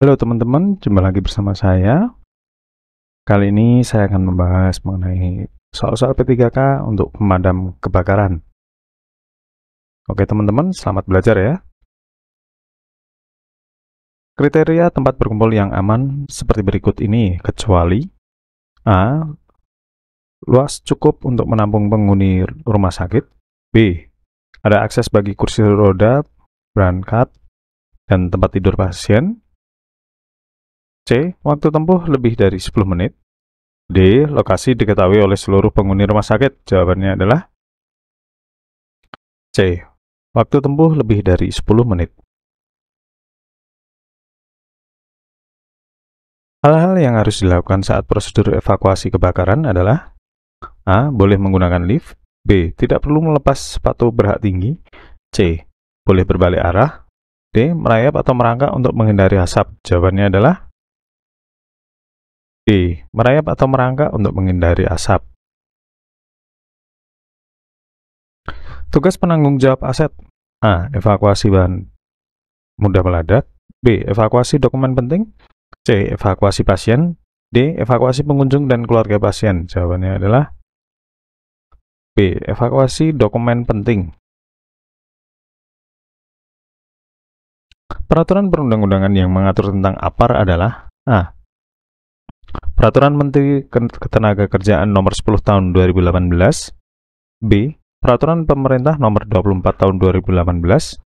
Halo teman-teman, jumpa lagi bersama saya. Kali ini saya akan membahas mengenai soal-soal P3K untuk pemadam kebakaran. Oke teman-teman, selamat belajar ya. Kriteria tempat berkumpul yang aman seperti berikut ini, kecuali A. Luas cukup untuk menampung penghuni rumah sakit. B. Ada akses bagi kursi roda, berangkat, dan tempat tidur pasien. C. Waktu tempuh lebih dari 10 menit. D. Lokasi diketahui oleh seluruh penghuni rumah sakit. Jawabannya adalah C. Waktu tempuh lebih dari 10 menit. Hal-hal yang harus dilakukan saat prosedur evakuasi kebakaran adalah A. Boleh menggunakan lift. B. Tidak perlu melepas sepatu berhak tinggi. C. Boleh berbalik arah. D. Merayap atau merangkak untuk menghindari asap. Jawabannya adalah D. Merayap atau merangkak untuk menghindari asap. Tugas penanggung jawab aset. A. Evakuasi bahan mudah meledak. B. Evakuasi dokumen penting. C. Evakuasi pasien. D. Evakuasi pengunjung dan keluarga pasien. Jawabannya adalah B. Evakuasi dokumen penting. Peraturan perundang-undangan yang mengatur tentang APAR adalah A. Peraturan Menteri Ketenagakerjaan Nomor 10 Tahun 2018. B. Peraturan Pemerintah Nomor 24 Tahun 2018.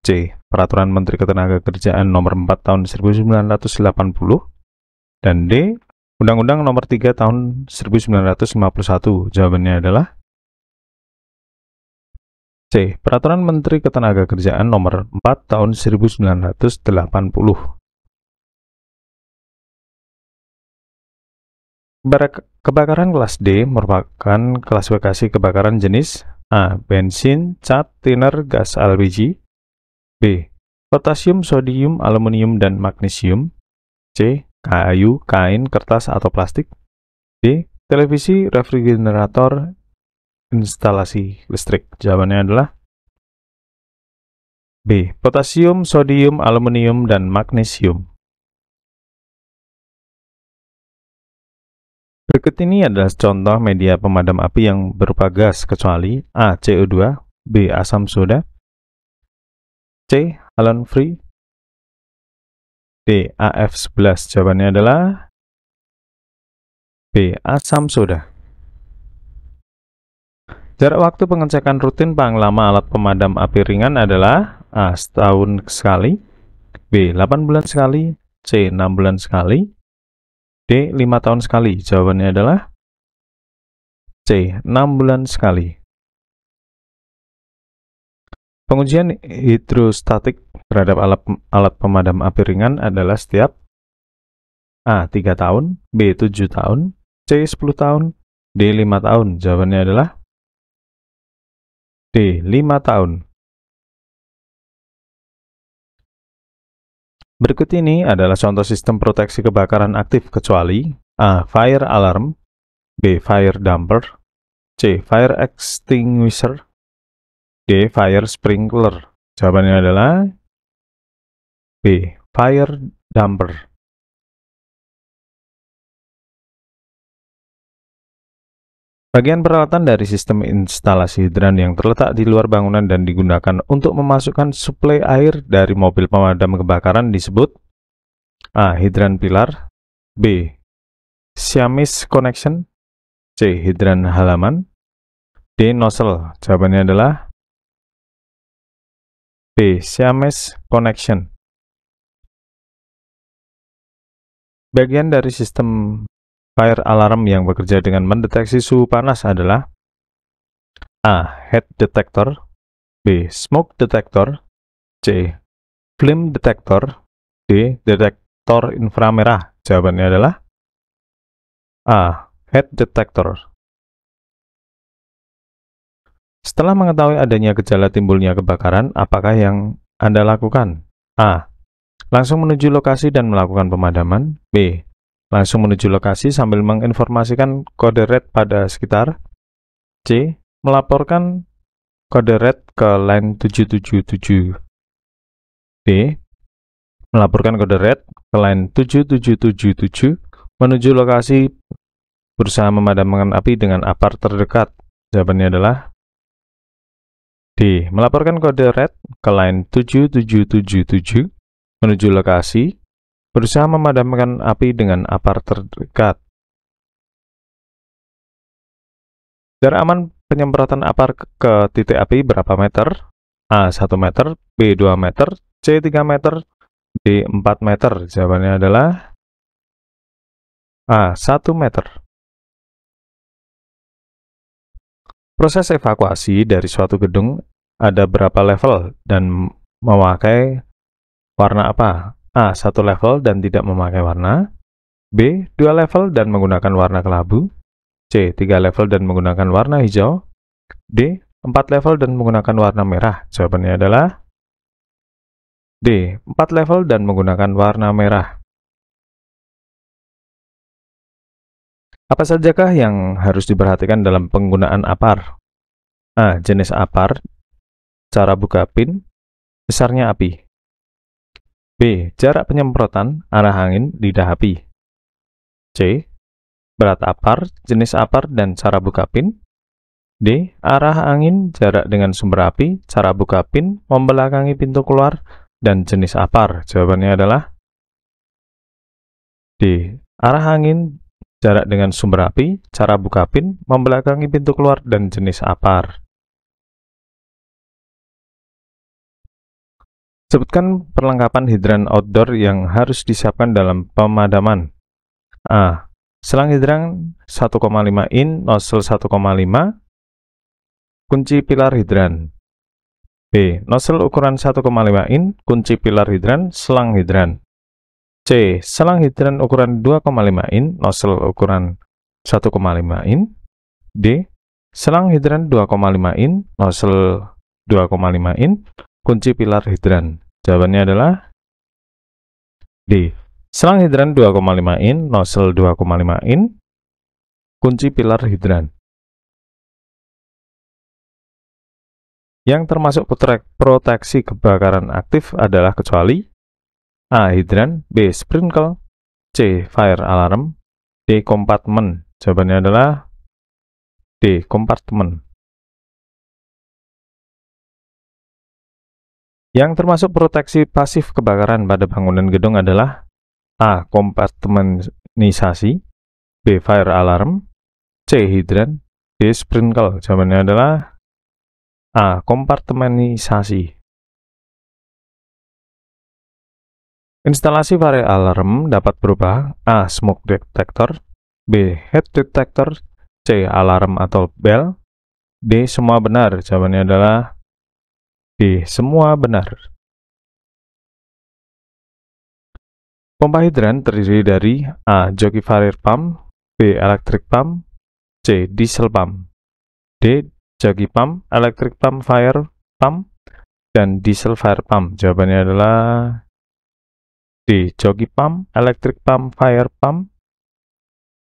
C. Peraturan Menteri Ketenagakerjaan Nomor 4 Tahun 1980. Dan D. Undang-Undang Nomor 3 Tahun 1951. Jawabannya adalah C. Peraturan Menteri Ketenagakerjaan Nomor 4 Tahun 1980. Kebakaran kelas D merupakan klasifikasi kebakaran jenis A. Bensin, cat, thinner, gas LPG. B. Potasium, sodium, aluminium, dan magnesium. C. Kayu, kain, kertas, atau plastik. D. Televisi, refrigerator, instalasi listrik. Jawabannya adalah B. Potasium, sodium, aluminium, dan magnesium. Berikut ini adalah contoh media pemadam api yang berupa gas kecuali A. CO2, B. Asam soda, C. Halon free, D. AF11. Jawabannya adalah B. Asam soda. Jarak waktu pengecekan rutin paling lama alat pemadam api ringan adalah A. Setahun sekali, B. 8 bulan sekali, C. 6 bulan sekali, D. 5 tahun sekali. Jawabannya adalah C. 6 bulan sekali. Pengujian hidrostatik terhadap alat pemadam api ringan adalah setiap A. 3 tahun, B. 7 tahun, C. 10 tahun, D. 5 tahun. Jawabannya adalah D. 5 tahun. Berikut ini adalah contoh sistem proteksi kebakaran aktif kecuali A. Fire alarm, B. Fire damper, C. Fire extinguisher, D. Fire sprinkler. Jawabannya adalah B. Fire damper. Bagian peralatan dari sistem instalasi hidran yang terletak di luar bangunan dan digunakan untuk memasukkan suplai air dari mobil pemadam kebakaran disebut A. Hidran pilar, B. Siamese connection, C. Hidran halaman, D. Nozzle. Jawabannya adalah B. Siamese connection. Bagian dari sistem fire alarm yang bekerja dengan mendeteksi suhu panas adalah A. Heat detector, B. Smoke detector, C. Flame detector, D. Detektor inframerah. Jawabannya adalah A. Heat detector. Setelah mengetahui adanya gejala timbulnya kebakaran, apakah yang Anda lakukan? A. Langsung menuju lokasi dan melakukan pemadaman. B. Langsung menuju lokasi sambil menginformasikan kode red pada sekitar. C. Melaporkan kode red ke line 777. D. Melaporkan kode red ke line 7777 menuju lokasi berusaha memadamkan api dengan apar terdekat. Jawabannya adalah D. Melaporkan kode red ke line 7777 menuju lokasi berusaha memadamkan api dengan apar terdekat. Jarak aman penyemprotan apar ke titik api berapa meter? A. 1 meter, B. 2 meter, C. 3 meter, D. 4 meter. Jawabannya adalah A. 1 meter. Proses evakuasi dari suatu gedung ada berapa level dan memakai warna apa? A. 1 level dan tidak memakai warna, B. 2 level dan menggunakan warna kelabu, C. 3 level dan menggunakan warna hijau, D. 4 level dan menggunakan warna merah. Jawabannya adalah D. 4 level dan menggunakan warna merah. Apa sajakah yang harus diperhatikan dalam penggunaan apar? A. Jenis apar, cara buka pin, besarnya api. B. Jarak penyemprotan, arah angin, lidah api. C. Berat apar, jenis apar, dan cara buka pin. D. Arah angin, jarak dengan sumber api, cara buka pin, membelakangi pintu keluar, dan jenis apar. Jawabannya adalah D. Arah angin, jarak dengan sumber api, cara buka pin, membelakangi pintu keluar, dan jenis apar. Sebutkan perlengkapan hidran outdoor yang harus disiapkan dalam pemadaman. A. Selang hidran 1,5 in, nozzle 1,5, kunci pilar hidran. B. Nozzle ukuran 1,5 in, kunci pilar hidran, selang hidran. C. Selang hidran ukuran 2,5 in, nozzle ukuran 1,5 in. D. Selang hidran 2,5 in, nozzle 2,5 in, kunci pilar hidran. Jawabannya adalah D. Selang hidran 2,5 in, nozzle 2,5 in, kunci pilar hidran. Yang termasuk proteksi kebakaran aktif adalah kecuali A. Hidran, B. Sprinkle, C. Fire alarm, D. Kompartemen. Jawabannya adalah D. Kompartemen. Yang termasuk proteksi pasif kebakaran pada bangunan gedung adalah A. Kompartemenisasi, B. Fire alarm, C. Hidran, D. Sprinkle. Jawabannya adalah A. Kompartemenisasi. Instalasi fire alarm dapat berupa A. Smoke detector, B. Heat detector, C. Alarm atau bell, D. Semua benar. Jawabannya adalah D. Semua benar. Pompa hidran terdiri dari A. Joki fire pump, B. Electric pump, C. Diesel pump, D. Joki pump, electric pump, fire pump, dan diesel fire pump. Jawabannya adalah D. Joki pump, electric pump, fire pump,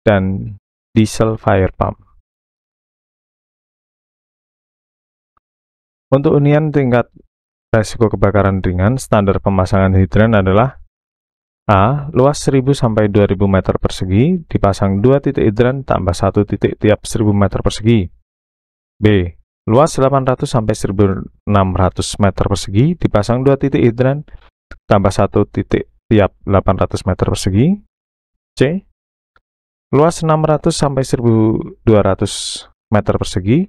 dan diesel fire pump. Untuk hunian tingkat resiko kebakaran ringan, standar pemasangan hidran adalah A. Luas 1000 sampai 2000 meter persegi, dipasang 2 titik hidran tambah 1 titik tiap 1000 meter persegi. B. Luas 800 sampai 1600 meter persegi, dipasang 2 titik hidran tambah 1 titik tiap 800 meter persegi. C. Luas 600 sampai 1200 meter persegi,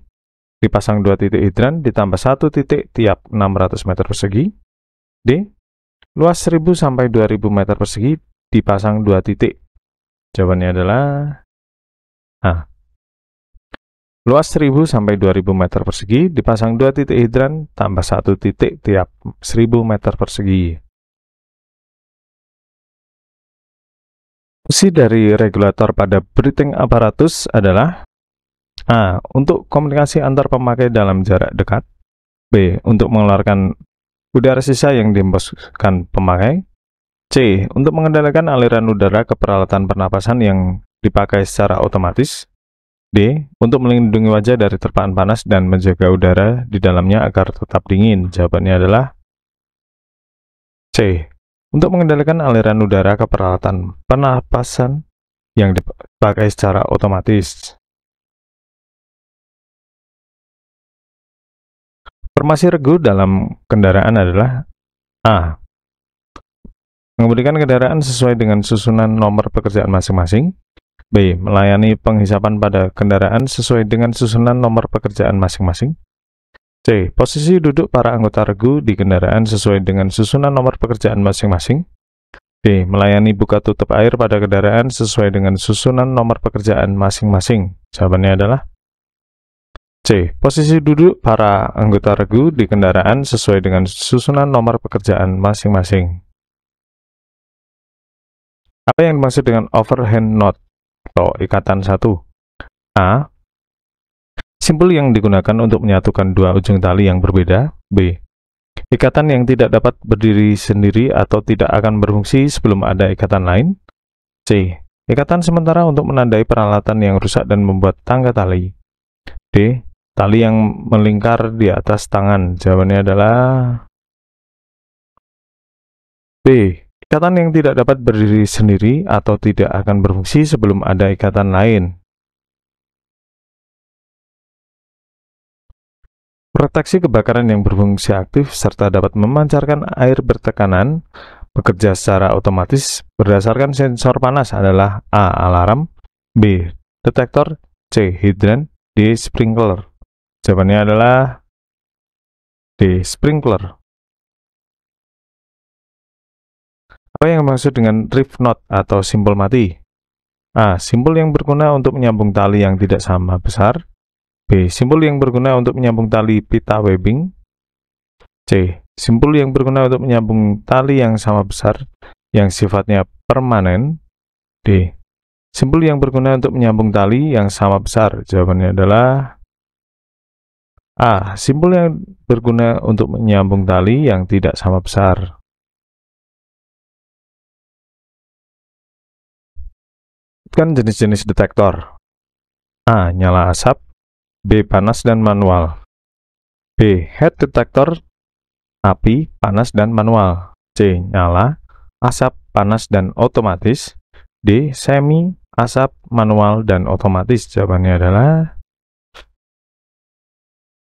dipasang 2 titik hidran ditambah 1 titik tiap 600 meter persegi. D. Luas 1000 sampai 2000 meter persegi, dipasang 2 titik. Jawabannya adalah A. Luas 1000 sampai 2000 meter persegi, dipasang 2 titik hidran tambah 1 titik tiap 1000 meter persegi. Fungsi dari regulator pada breathing apparatus adalah A. Untuk komunikasi antar pemakai dalam jarak dekat, B. Untuk mengeluarkan udara sisa yang dihembuskan pemakai, C. Untuk mengendalikan aliran udara ke peralatan pernapasan yang dipakai secara otomatis, D. Untuk melindungi wajah dari terpaan panas dan menjaga udara di dalamnya agar tetap dingin. Jawabannya adalah C. untuk mengendalikan aliran udara ke peralatan pernapasan yang dipakai secara otomatis. Informasi regu dalam kendaraan adalah A. Mengemudikan kendaraan sesuai dengan susunan nomor pekerjaan masing-masing. B. Melayani penghisapan pada kendaraan sesuai dengan susunan nomor pekerjaan masing-masing. C. Posisi duduk para anggota regu di kendaraan sesuai dengan susunan nomor pekerjaan masing-masing. D. Melayani buka tutup air pada kendaraan sesuai dengan susunan nomor pekerjaan masing-masing. Jawabannya adalah C. Posisi duduk para anggota regu di kendaraan sesuai dengan susunan nomor pekerjaan masing-masing. Apa yang dimaksud dengan overhand knot atau ikatan satu? A. Simpul yang digunakan untuk menyatukan dua ujung tali yang berbeda. B. Ikatan yang tidak dapat berdiri sendiri atau tidak akan berfungsi sebelum ada ikatan lain. C. Ikatan sementara untuk menandai peralatan yang rusak dan membuat tangga tali. D. Tali yang melingkar di atas tangan. Jawabannya adalah B. Ikatan yang tidak dapat berdiri sendiri atau tidak akan berfungsi sebelum ada ikatan lain. Proteksi kebakaran yang berfungsi aktif serta dapat memancarkan air bertekanan bekerja secara otomatis berdasarkan sensor panas adalah A. Alarm, B. Detektor, C. Hidran, D. Sprinkler. Jawabannya adalah D. Sprinkler. Apa yang dimaksud dengan reef knot atau simpul mati? A. Simpul yang berguna untuk menyambung tali yang tidak sama besar. B. Simpul yang berguna untuk menyambung tali pita webbing. C. Simpul yang berguna untuk menyambung tali yang sama besar yang sifatnya permanen. D. Simpul yang berguna untuk menyambung tali yang sama besar. Jawabannya adalah A. Simpul yang berguna untuk menyambung tali yang tidak sama besar. Kan jenis-jenis detektor. A. Nyala asap. B. Panas dan manual. B. Head detektor, api, panas dan manual. C. Nyala, asap, panas dan otomatis. D. Semi, asap, manual dan otomatis. Jawabannya adalah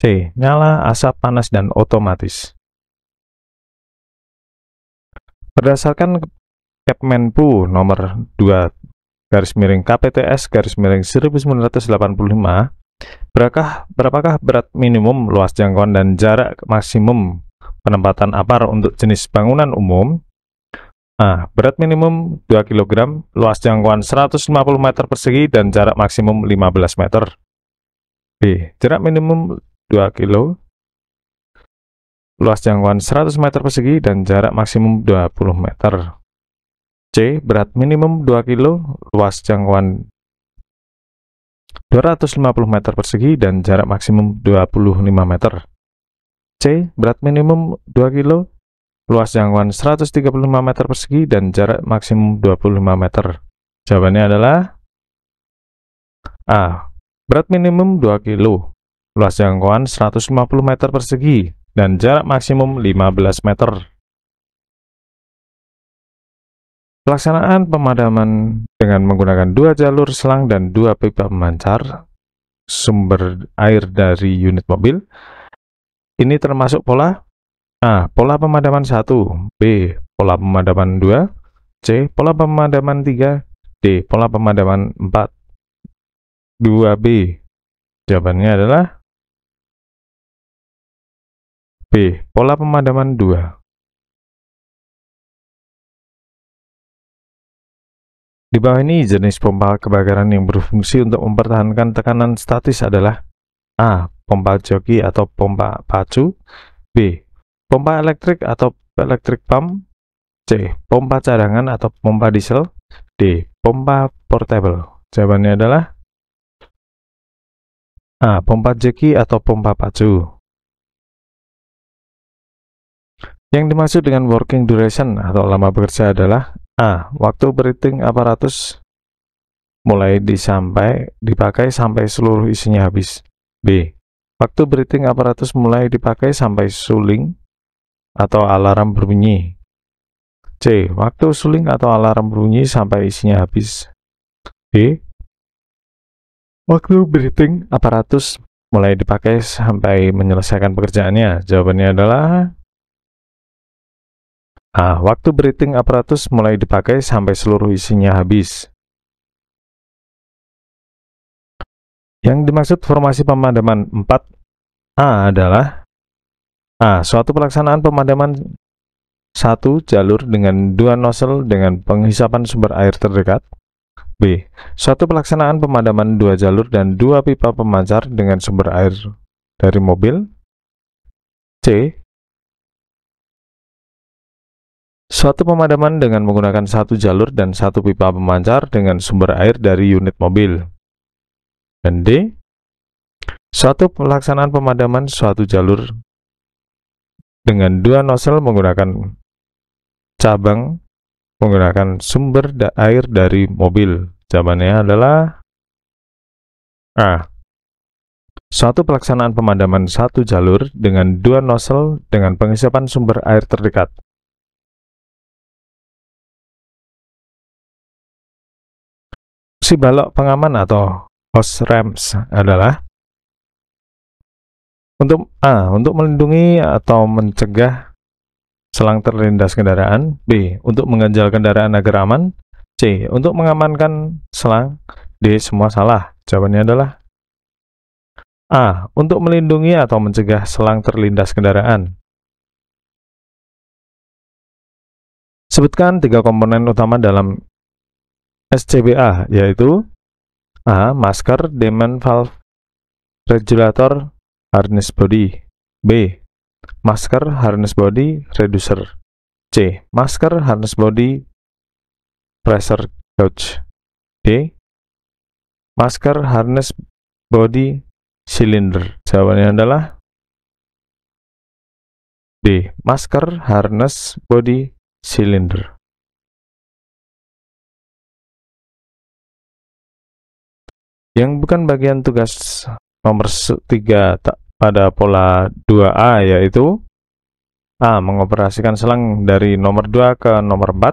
C. Nyala, asap, panas dan otomatis. Berdasarkan Kepmenpu nomor 2 KPTS 1985, berapakah berat minimum, luas jangkauan, dan jarak maksimum penempatan APAR untuk jenis bangunan umum? A. Berat minimum 2 kg, luas jangkauan 150 meter persegi, dan jarak maksimum 15 meter. B. Jarak minimum 2 kg, luas jangkauan 100 meter persegi, dan jarak maksimum 20 meter. C. Berat minimum 2 kg, luas jangkauan 250 meter persegi, dan jarak maksimum 25 meter. C. Berat minimum 2 kg, luas jangkauan 135 meter persegi, dan jarak maksimum 25 meter. Jawabannya adalah A. Berat minimum 2 kg, luas jangkauan 150 meter persegi, dan jarak maksimum 15 meter. Pelaksanaan pemadaman dengan menggunakan 2 jalur selang dan 2 pipa pemancar sumber air dari unit mobil. Ini termasuk pola A. Pola pemadaman 1, B. Pola pemadaman 2, C. Pola pemadaman 3, D. Pola pemadaman 4. 2B. Jawabannya adalah B. Pola pemadaman 2. Di bawah ini jenis pompa kebakaran yang berfungsi untuk mempertahankan tekanan statis adalah A. Pompa joki atau pompa pacu, B. Pompa elektrik atau electric pump, C. Pompa cadangan atau pompa diesel, D. Pompa portable. Jawabannya adalah A. Pompa joki atau pompa pacu. Yang dimaksud dengan working duration atau lama bekerja adalah A. Waktu operating aparatus mulai dipakai sampai seluruh isinya habis. B. Waktu operating aparatus mulai dipakai sampai suling atau alarm berbunyi. C. Waktu suling atau alarm bunyi sampai isinya habis. D. Waktu breathing aparatus mulai dipakai sampai menyelesaikan pekerjaannya. Jawabannya adalah A. Waktu breathing aparatus mulai dipakai sampai seluruh isinya habis. Yang dimaksud formasi pemadaman 4A adalah A. Suatu pelaksanaan pemadaman satu jalur dengan 2 nozzle dengan penghisapan sumber air terdekat. B. Suatu pelaksanaan pemadaman 2 jalur dan 2 pipa pemancar dengan sumber air dari mobil. C. Suatu pemadaman dengan menggunakan 1 jalur dan 1 pipa pemancar dengan sumber air dari unit mobil. Dan D. Suatu pelaksanaan pemadaman suatu jalur dengan 2 nozzle menggunakan cabang menggunakan sumber air dari mobil. Jawabannya adalah A. Suatu pelaksanaan pemadaman 1 jalur dengan 2 nozzle dengan pengisipan sumber air terdekat. Fungsi balok pengaman atau hose ramps adalah untuk melindungi atau mencegah selang terlindas kendaraan. B. Untuk mengganjal kendaraan agar aman. C. Untuk mengamankan selang. D. Semua salah. Jawabannya adalah A. Untuk melindungi atau mencegah selang terlindas kendaraan. Sebutkan 3 komponen utama dalam SCBA, yaitu A. Masker, Damon valve, regulator, harness body. B. Masker, harness body, reducer. C. Masker, harness body, pressure gauge. D. Masker, harness body, cylinder. Jawabannya adalah D. Masker, harness body, cylinder. Yang bukan bagian tugas nomor 3 pada pola 2A, yaitu A. Mengoperasikan selang dari nomor 2 ke nomor 4.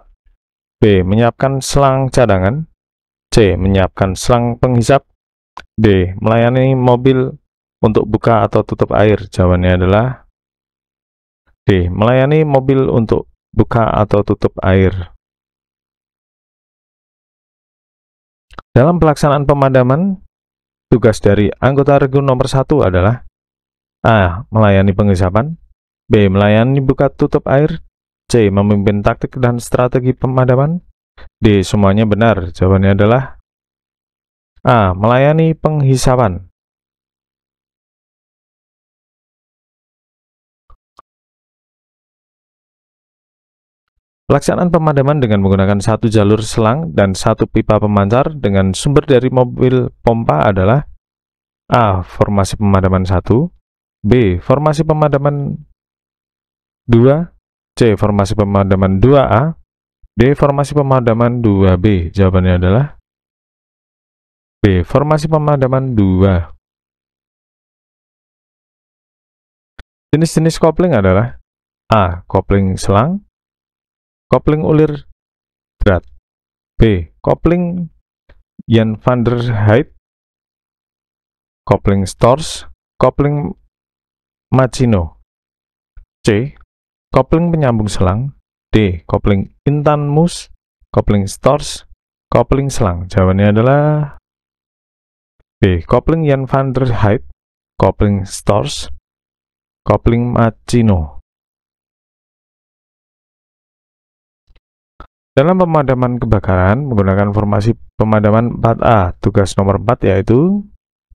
B. Menyiapkan selang cadangan. C. Menyiapkan selang penghisap. D. Melayani mobil untuk buka atau tutup air. Jawabannya adalah D. Melayani mobil untuk buka atau tutup air. Dalam pelaksanaan pemadaman, tugas dari anggota regu nomor 1 adalah A. Melayani penghisapan. B. Melayani buka tutup air. C. Memimpin taktik dan strategi pemadaman. D. Semuanya benar. Jawabannya adalah A. Melayani penghisapan. Pelaksanaan pemadaman dengan menggunakan 1 jalur selang dan 1 pipa pemancar dengan sumber dari mobil pompa adalah A. Formasi pemadaman 1. B. Formasi pemadaman 2. C. Formasi pemadaman 2A. D. Formasi pemadaman 2B. Jawabannya adalah B. Formasi pemadaman 2. Jenis-jenis kopling adalah A. Kopling selang, kopling ulir berat. B. Kopling Jan van der Heijdt, kopling Storz, kopling Machino. C. Kopling penyambung selang. D. Kopling Intanmus, kopling Storz, kopling selang. Jawabannya adalah B. Kopling Jan van der Heijdt, kopling Storz, kopling Machino. Dalam pemadaman kebakaran menggunakan formasi pemadaman 4A, tugas nomor 4 yaitu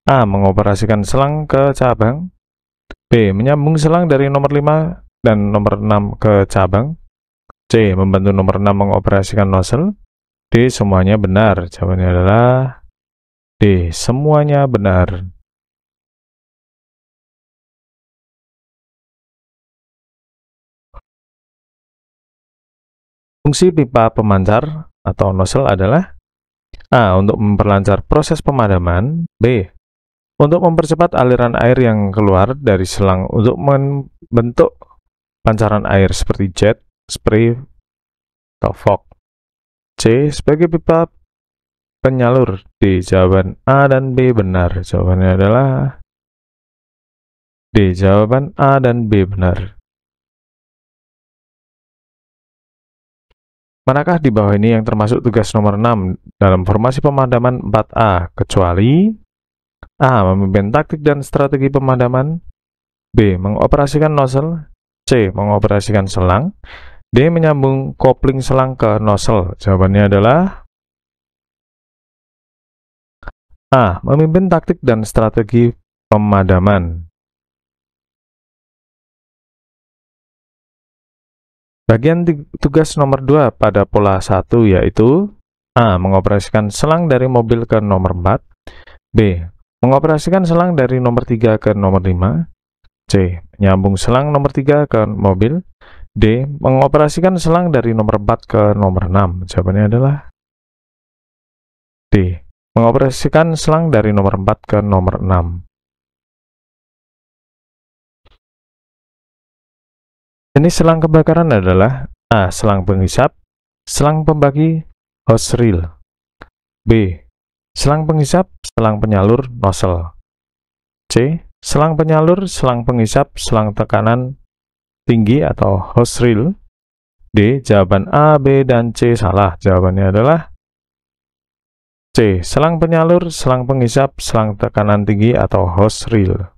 A. Mengoperasikan selang ke cabang. B. Menyambung selang dari nomor 5 dan nomor 6 ke cabang. C. Membantu nomor 6 mengoperasikan nozzle. D. Semuanya benar. Jawabannya adalah D. Semuanya benar. Fungsi pipa pemancar atau nozzle adalah A. Untuk memperlancar proses pemadaman. B. Untuk mempercepat aliran air yang keluar dari selang untuk membentuk pancaran air seperti jet, spray, atau fog. C. Sebagai pipa penyalur. D. Jawaban A dan B benar. Jawabannya adalah D. Jawaban A dan B benar. Manakah di bawah ini yang termasuk tugas nomor 6 dalam formasi pemadaman 4A, kecuali A. Memimpin taktik dan strategi pemadaman, B. Mengoperasikan nozzle, C. Mengoperasikan selang, D. Menyambung kopling selang ke nozzle. Jawabannya adalah A. Memimpin taktik dan strategi pemadaman. Bagian tugas nomor 2 pada pola 1 yaitu A. Mengoperasikan selang dari mobil ke nomor 4, B. Mengoperasikan selang dari nomor 3 ke nomor 5, C. Menyambung selang nomor 3 ke mobil, D. Mengoperasikan selang dari nomor 4 ke nomor 6. Jawabannya adalah D. Mengoperasikan selang dari nomor 4 ke nomor 6. Jenis selang kebakaran adalah A. Selang penghisap, selang pembagi, hose reel, B. Selang penghisap, selang penyalur, nozzle, C. Selang penyalur, selang penghisap, selang tekanan tinggi atau hose reel, D. Jawaban A, B, dan C salah. Jawabannya adalah C. Selang penyalur, selang penghisap, selang tekanan tinggi atau hose reel.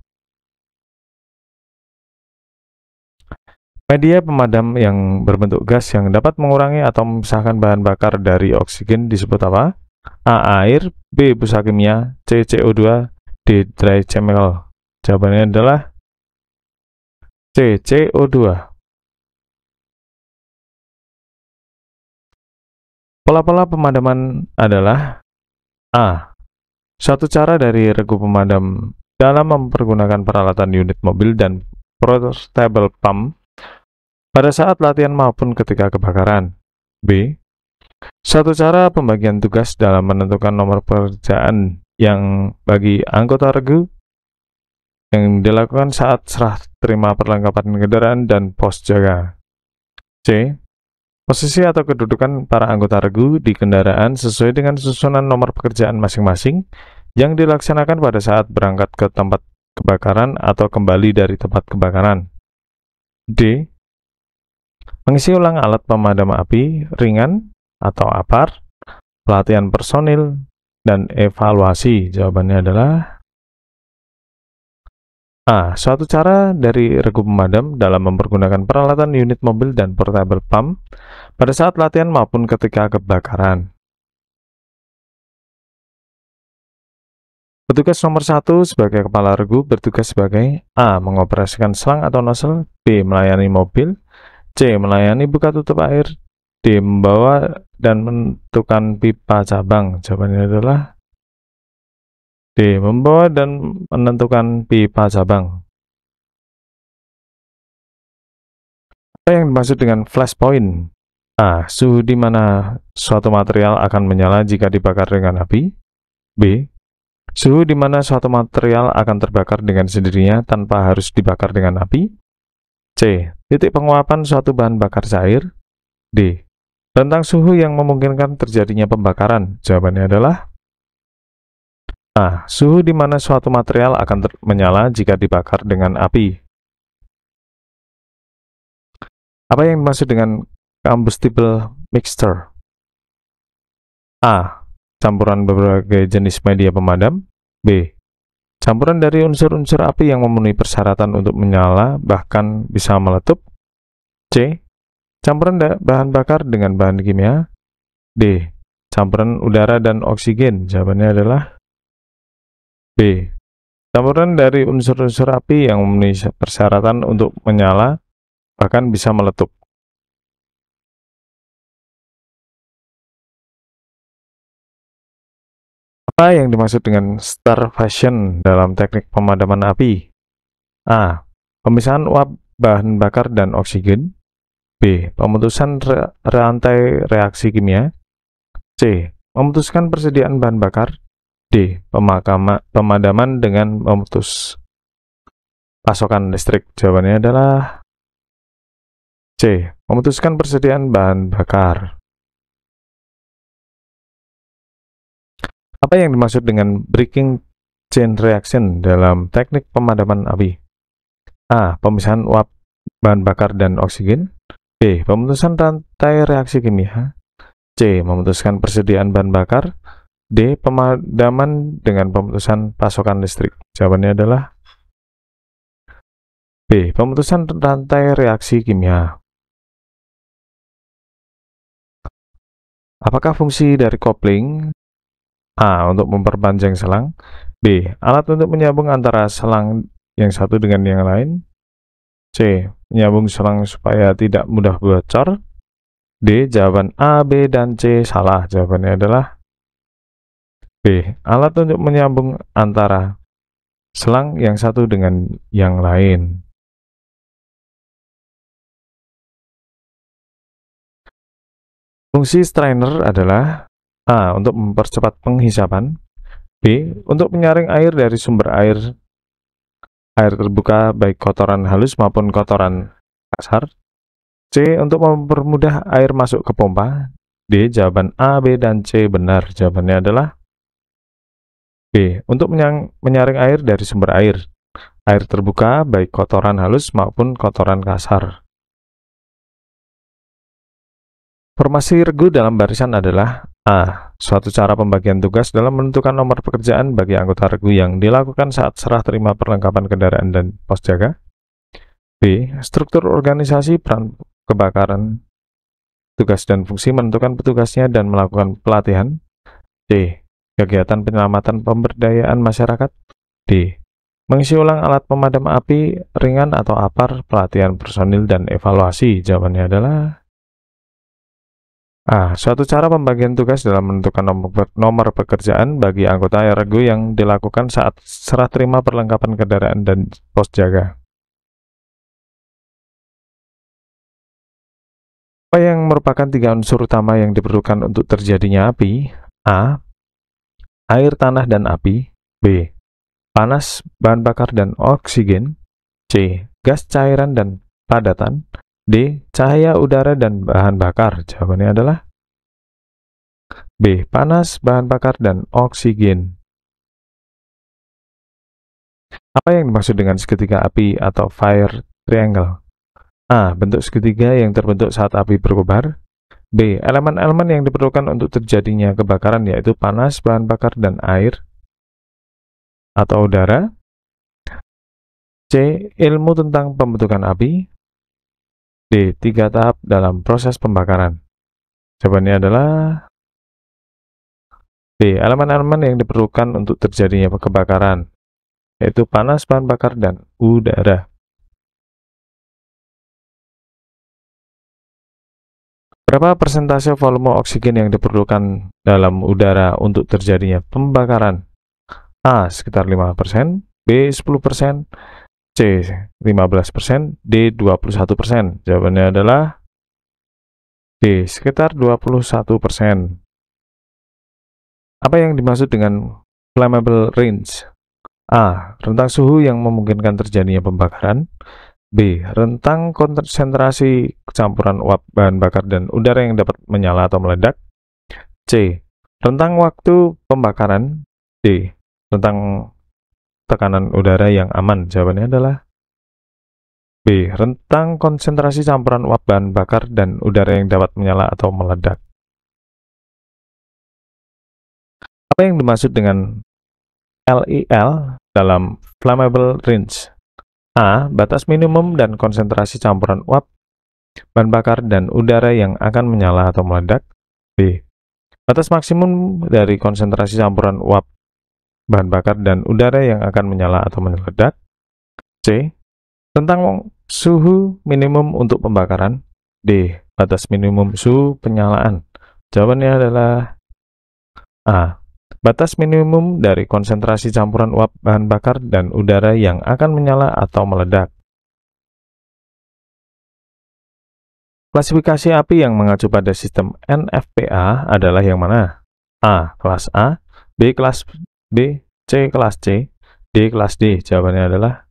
Media pemadam yang berbentuk gas yang dapat mengurangi atau memisahkan bahan bakar dari oksigen disebut apa? A. Air, B. Busa kimia, C. CO2, D. Dry chemical. Jawabannya adalah C. CO2. Pola-pola pemadaman adalah A. Suatu cara dari regu pemadam dalam mempergunakan peralatan unit mobil dan portable pump pada saat latihan maupun ketika kebakaran. B. Suatu cara pembagian tugas dalam menentukan nomor pekerjaan yang bagi anggota regu yang dilakukan saat serah terima perlengkapan kendaraan dan pos jaga. C. Posisi atau kedudukan para anggota regu di kendaraan sesuai dengan susunan nomor pekerjaan masing-masing yang dilaksanakan pada saat berangkat ke tempat kebakaran atau kembali dari tempat kebakaran. D. Mengisi ulang alat pemadam api ringan atau APAR, pelatihan personil, dan evaluasi. Jawabannya adalah A. Suatu cara dari regu pemadam dalam mempergunakan peralatan unit mobil dan portable pump pada saat latihan maupun ketika kebakaran. Petugas nomor 1 sebagai kepala regu bertugas sebagai A. Mengoperasikan selang atau nozzle, B. Melayani mobil, C. Melayani buka tutup air, D. Membawa dan menentukan pipa cabang. Jawabannya adalah D. Membawa dan menentukan pipa cabang. Apa yang dimaksud dengan flashpoint? A. Suhu di mana suatu material akan menyala jika dibakar dengan api, B. Suhu di mana suatu material akan terbakar dengan sendirinya tanpa harus dibakar dengan api, C. Titik penguapan suatu bahan bakar cair, D. Rentang suhu yang memungkinkan terjadinya pembakaran. Jawabannya adalah A. Suhu di mana suatu material akan menyala jika dibakar dengan api. Apa yang dimaksud dengan combustible mixture? A. Campuran berbagai jenis media pemadam, B. Campuran dari unsur-unsur api yang memenuhi persyaratan untuk menyala bahkan bisa meletup, C. Campuran bahan bakar dengan bahan kimia, D. Campuran udara dan oksigen. Jawabannya adalah B. Campuran dari unsur-unsur api yang memenuhi persyaratan untuk menyala bahkan bisa meletup. Apa yang dimaksud dengan starvation dalam teknik pemadaman api? A. Pemisahan uap bahan bakar dan oksigen, B. Pemutusan rantai reaksi kimia, C. Memutuskan persediaan bahan bakar, D. Pemadaman dengan memutus pasokan listrik. Jawabannya adalah C. Memutuskan persediaan bahan bakar. Apa yang dimaksud dengan breaking chain reaction dalam teknik pemadaman api? A. Pemisahan uap bahan bakar dan oksigen. B. Pemutusan rantai reaksi kimia. C. Memutuskan persediaan bahan bakar. D. Pemadaman dengan pemutusan pasokan listrik. Jawabannya adalah B. Pemutusan rantai reaksi kimia. Apakah fungsi dari kopling? A. Untuk memperpanjang selang. B. Alat untuk menyambung antara selang yang satu dengan yang lain. C. Menyambung selang supaya tidak mudah bocor. D. Jawaban A, B, dan C salah. Jawabannya adalah B. Alat untuk menyambung antara selang yang satu dengan yang lain. Fungsi strainer adalah A. Untuk mempercepat penghisapan. B. Untuk menyaring air dari sumber air terbuka baik kotoran halus maupun kotoran kasar. C. Untuk mempermudah air masuk ke pompa. D. Jawaban A, B, dan C benar. Jawabannya adalah B. Untuk menyaring air dari sumber air terbuka baik kotoran halus maupun kotoran kasar. Formasi regu dalam barisan adalah A. Suatu cara pembagian tugas dalam menentukan nomor pekerjaan bagi anggota regu yang dilakukan saat serah terima perlengkapan kendaraan dan pos jaga. B. Struktur organisasi peran kebakaran, tugas dan fungsi menentukan petugasnya dan melakukan pelatihan. C. Kegiatan penyelamatan pemberdayaan masyarakat. D. Mengisi ulang alat pemadam api ringan atau APAR, pelatihan personil dan evaluasi. Jawabannya adalah A. Suatu cara pembagian tugas dalam menentukan nomor pekerjaan bagi anggota regu yang dilakukan saat serah terima perlengkapan kendaraan dan pos jaga. Apa yang merupakan 3 unsur utama yang diperlukan untuk terjadinya api? A. Air, tanah, dan api. B. Panas, bahan bakar, dan oksigen. C. Gas, cairan, dan padatan. D. Cahaya, udara, dan bahan bakar. Jawabannya adalah B. Panas, bahan bakar, dan oksigen. Apa yang dimaksud dengan segitiga api atau fire triangle? A. Bentuk segitiga yang terbentuk saat api berkobar. B. Elemen-elemen yang diperlukan untuk terjadinya kebakaran yaitu panas, bahan bakar, dan air atau udara. C. Ilmu tentang pembentukan api. D. 3 tahap dalam proses pembakaran. Jawabannya adalah B. Elemen-elemen yang diperlukan untuk terjadinya kebakaran yaitu panas, bahan bakar, dan udara. Berapa persentase volume oksigen yang diperlukan dalam udara untuk terjadinya pembakaran? A. Sekitar 5%, B. 10%, C. 15%, D. 21%. Jawabannya adalah D. Sekitar 21%. Apa yang dimaksud dengan flammable range? A. Rentang suhu yang memungkinkan terjadinya pembakaran. B. Rentang konsentrasi campuran uap bahan bakar dan udara yang dapat menyala atau meledak. C. Rentang waktu pembakaran. D. Rentang tekanan udara yang aman. Jawabannya adalah B. Rentang konsentrasi campuran uap bahan bakar dan udara yang dapat menyala atau meledak. Apa yang dimaksud dengan LIL dalam flammable range? A. Batas minimum dan konsentrasi campuran uap, bahan bakar, dan udara yang akan menyala atau meledak. B. Batas maksimum dari konsentrasi campuran uap, bahan bakar, dan udara yang akan menyala atau meledak. C. Rentang suhu minimum untuk pembakaran. D. Batas minimum suhu penyalaan. Jawabannya adalah A. Batas minimum dari konsentrasi campuran uap bahan bakar dan udara yang akan menyala atau meledak. Klasifikasi api yang mengacu pada sistem NFPA adalah yang mana? A. Kelas A, B. Kelas B, C. Kelas C, D. Kelas D. Jawabannya adalah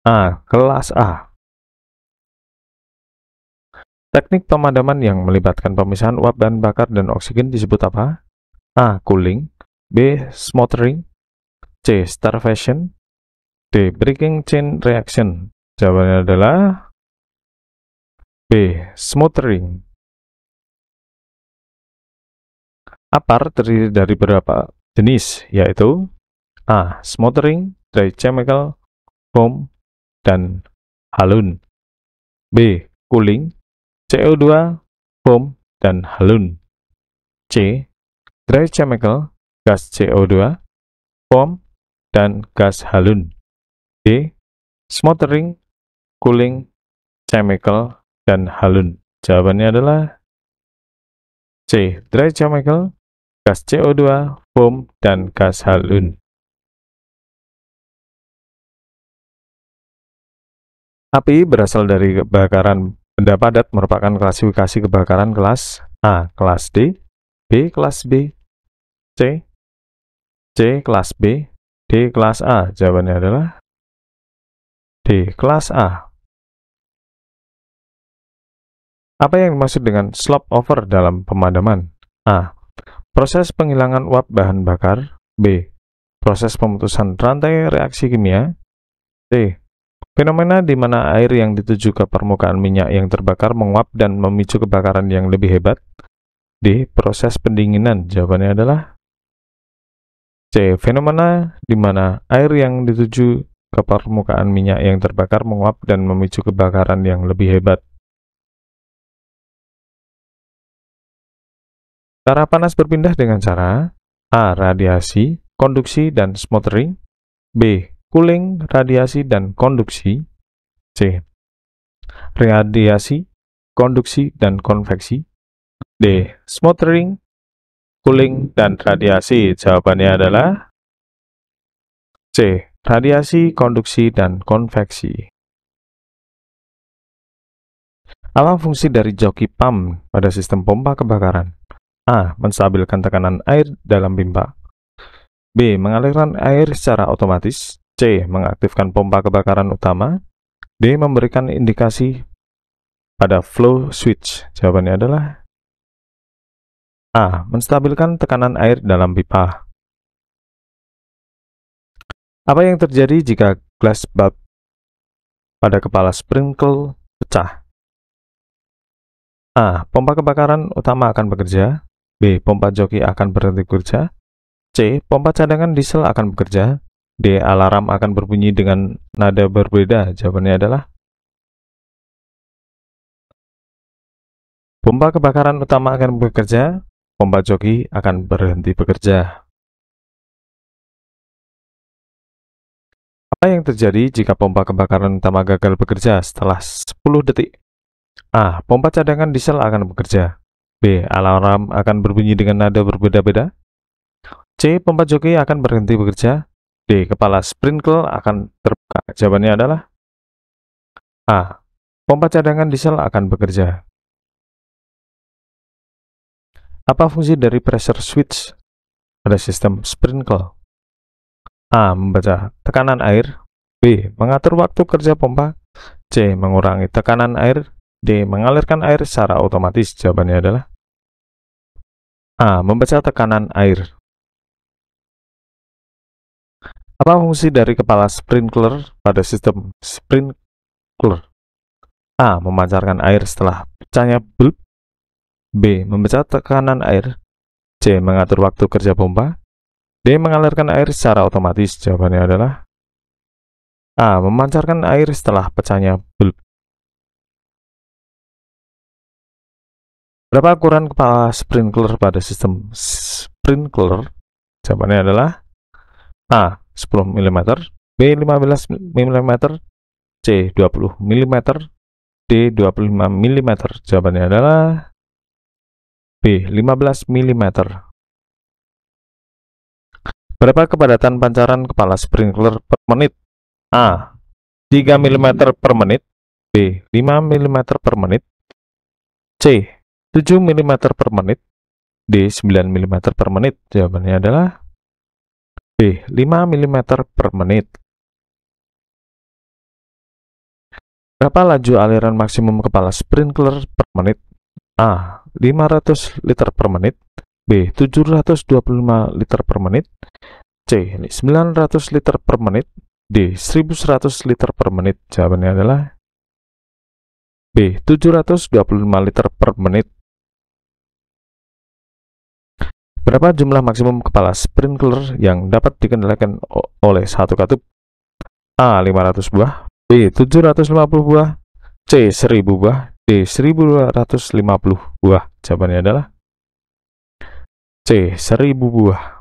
A. Kelas A. Teknik pemadaman yang melibatkan pemisahan uap bahan bakar dan oksigen disebut apa? A. Cooling, B. Smothering, C. Starvation, D. Breaking chain reaction. Jawabannya adalah B. Smothering. Apar terdiri dari beberapa jenis, yaitu A. Smothering, dry chemical, foam, dan halun. B. Cooling, CO2, foam, dan halun. C. Dry chemical, gas CO2, foam, dan gas halun. D. Smothering, cooling, chemical, dan halun. Jawabannya adalah C. Dry chemical, gas CO2, foam, dan gas halun. Api berasal dari kebakaran benda padat merupakan klasifikasi kebakaran kelas A. Kelas D, B. Kelas B, C kelas B, D kelas A. Jawabannya adalah D kelas A. Apa yang dimaksud dengan slope over dalam pemadaman? A. Proses penghilangan uap bahan bakar. B. Proses pemutusan rantai reaksi kimia. C. Fenomena di mana air yang dituju ke permukaan minyak yang terbakar menguap dan memicu kebakaran yang lebih hebat. D. Proses pendinginan. Jawabannya adalah C. Fenomena di mana air yang dituju ke permukaan minyak yang terbakar menguap dan memicu kebakaran yang lebih hebat. Cara panas berpindah dengan cara A. Radiasi, konduksi, dan smothering. B. Cooling, radiasi, dan konduksi. C. Radiasi, konduksi, dan konveksi. D. Smothering, cooling, dan radiasi. Jawabannya adalah C. Radiasi, konduksi, dan konveksi. Apa fungsi dari joki pump pada sistem pompa kebakaran? A. Menstabilkan tekanan air dalam pipa. B. Mengalirkan air secara otomatis. C. Mengaktifkan pompa kebakaran utama. D. Memberikan indikasi pada flow switch. Jawabannya adalah A. Menstabilkan tekanan air dalam pipa. Apa yang terjadi jika glass bulb pada kepala sprinkler pecah? A. Pompa kebakaran utama akan bekerja. B. Pompa joki akan berhenti bekerja. C. Pompa cadangan diesel akan bekerja. D. Alarm akan berbunyi dengan nada berbeda. Jawabannya adalah pompa kebakaran utama akan bekerja, pompa joki akan berhenti bekerja. Apa yang terjadi jika pompa kebakaran utama gagal bekerja setelah 10 detik? A. Pompa cadangan diesel akan bekerja. B. Alarm akan berbunyi dengan nada berbeda-beda. C. Pompa joki akan berhenti bekerja. D. Kepala sprinkler akan terbuka. Jawabannya adalah A. Pompa cadangan diesel akan bekerja. Apa fungsi dari pressure switch pada sistem sprinkler? A. Membaca tekanan air. B. Mengatur waktu kerja pompa. C. Mengurangi tekanan air. D. Mengalirkan air secara otomatis. Jawabannya adalah A. Membaca tekanan air. Apa fungsi dari kepala sprinkler pada sistem sprinkler? A. Memancarkan air setelah pecahnya bulb. B. Membaca tekanan air. C. Mengatur waktu kerja pompa. D. Mengalirkan air secara otomatis. Jawabannya adalah A. Memancarkan air setelah pecahnya bulb. Berapa ukuran kepala sprinkler pada sistem sprinkler? Jawabannya adalah A. 10 mm, B. 15 mm, C. 20 mm, D. 25 mm. Jawabannya adalah B. 15 mm. Berapa kepadatan pancaran kepala sprinkler per menit? A. 3 mm per menit. B. 5 mm per menit. C. 7 mm per menit. D. 9 mm per menit. Jawabannya adalah B. 5 mm per menit. Berapa laju aliran maksimum kepala sprinkler per menit? A. 500 liter per menit. B. 725 liter per menit. C. 900 liter per menit. D. 1100 liter per menit. Jawabannya adalah B. 725 liter per menit. Berapa jumlah maksimum kepala sprinkler yang dapat dikendalikan oleh satu katup? A. 500 buah. B. 750 buah. C. 1000 buah. D. 1250 buah. Jawabannya adalah C. 1000 buah.